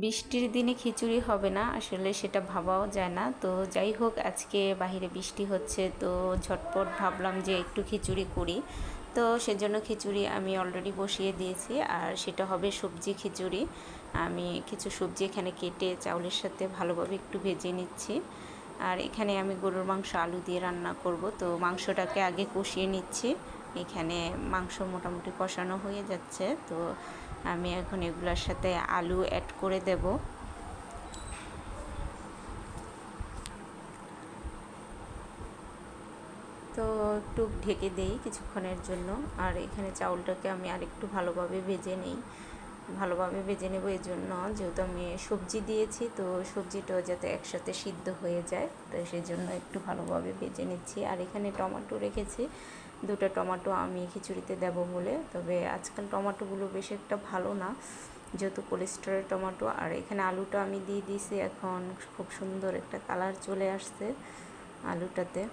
বৃষ্টির দিনে খিচুড়ি হবে না আসলে সেটা ভাবাও যায় না। তো যাই হোক, আজকে বাহিরে বৃষ্টি হচ্ছে, তো ঝটপট ভাবলাম যে একটু খিচুড়ি করি। তো সেজন্য খিচুড়ি আমি অলরেডি বসিয়ে দিয়েছি, আর সেটা হবে সবজি খিচুড়ি। আমি কিছু সবজি এখানে কেটে চাউলের সাথে ভালোভাবে একটু ভেজে নিচ্ছি। আর এখানে আমি গরুর মাংস আলু দিয়ে রান্না করব, তো মাংসটাকে আগে কষিয়ে নিচ্ছি। এখানে মাংস মোটামুটি কষানো হয়ে যাচ্ছে, তো আমি এখন এগুলোর সাথে আলু অ্যাড করে দেব। তো একটু ঢেকে দেই কিছুক্ষণের জন্য। আর এখানে চাউলটাকে আমি আরেকটু ভালোভাবে ভেজে নেব এই জন্য, যেহেতু আমি সবজি দিয়েছি, তো সবজিটাও যাতে একসাথে সিদ্ধ হয়ে যায়, তো সেই জন্য একটু ভালোভাবে ভেজে নিচ্ছি। আর এখানে টমেটো রেখেছি, 2টা টমেটো আমি খিচুড়িতে দেব বলে। তবে আজকাল টমেটোগুলো বেশ একটা ভালো না, যেহেতু কোলেস্টেরল টমেটো। আর এখানে আলুটা আমি দিয়ে দিয়েছি, এখন খুব সুন্দর একটা কালার চলে আসছে আলুটাতে।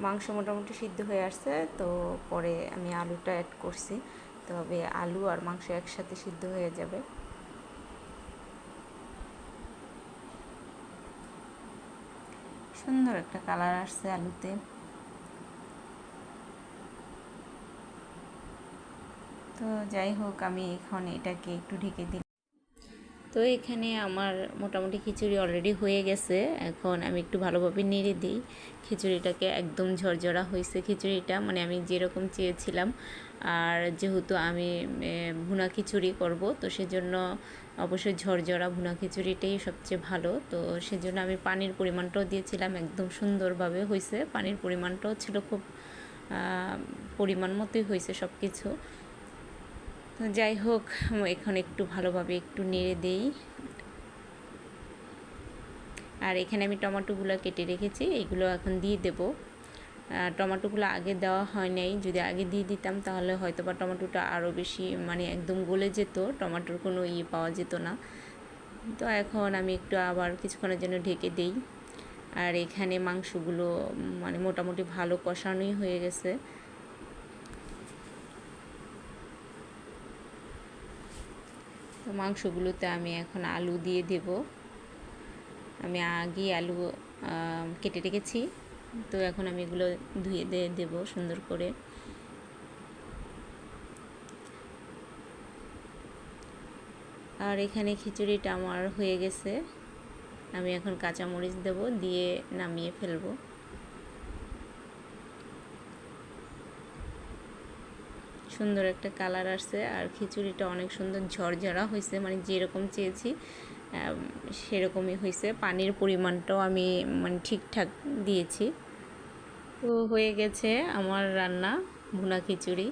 মাংস মোটামুটি সিদ্ধ হয়ে আসছে, তো পরে আমি আলুটা অ্যাড করছি। তবে আলু আর মাংস একসাথে সিদ্ধ হয়ে যাবে। সুন্দর একটা কালার আসছে আলুতে। তো যাই হোক, আমি এখন এটাকে একটু ঢেকে দিই। তো এখানে আমার মোটামুটি খিচুড়ি অলরেডি হয়ে গেছে। এখন আমি একটু ভালোভাবে নেড়ে দিই। খিচুড়িটাকে একদম ঝরঝরা হয়েছে খিচুড়িটা, মানে আমি যেরকম চেয়েছিলাম। আর যেহেতু আমি ভুনা খিচুড়ি করব, তো সেজন্য অবশ্যই ঝরঝরা ভুনা খিচুড়িটাই সবচেয়ে ভালো। তো সেজন্য আমি পানির পরিমাণটাও দিয়েছিলাম, একদম সুন্দরভাবে হয়েছে। পানির পরিমাণটাও ছিল খুব পরিমাণ মতোই হয়েছে সব কিছু। তো যাই হোক, এখন একটু ভালোভাবে একটু নেড়ে দেই। আর এখানে আমি টমেটোগুলো কেটে রেখেছি, এইগুলো এখন দিয়ে দেব। টমেটোগুলো আগে দেওয়া হয় নাই, যদি আগে দিয়ে দিতাম তাহলে হয়তো বা টমেটোটা আরও বেশি মানে একদম গলে যেত, টমেটোর কোনো পাওয়া যেত না। তো এখন আমি একটু আবার কিছুক্ষণের জন্য ঢেকে দেই। আর এখানে মাংসগুলো মানে মোটামুটি ভালো কষানোই হয়ে গেছে। তো মাংসগুলোতে আমি এখন আলু দিয়ে দেব। আমি আগেই আলু কেটে রেখেছি, তো এখন আমি এগুলো ধুয়ে দেব সুন্দর করে। আর এখানে খিচুড়িটা আমার হয়ে গেছে, আমি এখন কাঁচামরিচ দেব, দিয়ে নামিয়ে ফেলবো। সুন্দর একটা কালার আসছে, আর খিচুড়িটা অনেক সুন্দর ঝরঝরা হয়েছে, মানে যেরকম চেয়েছি সেরকমই হয়েছে। পানির পরিমাণটাও আমি মানে ঠিকঠাক দিয়েছি। তো হয়ে গেছে আমার রান্না ভুনা খিচুড়ি।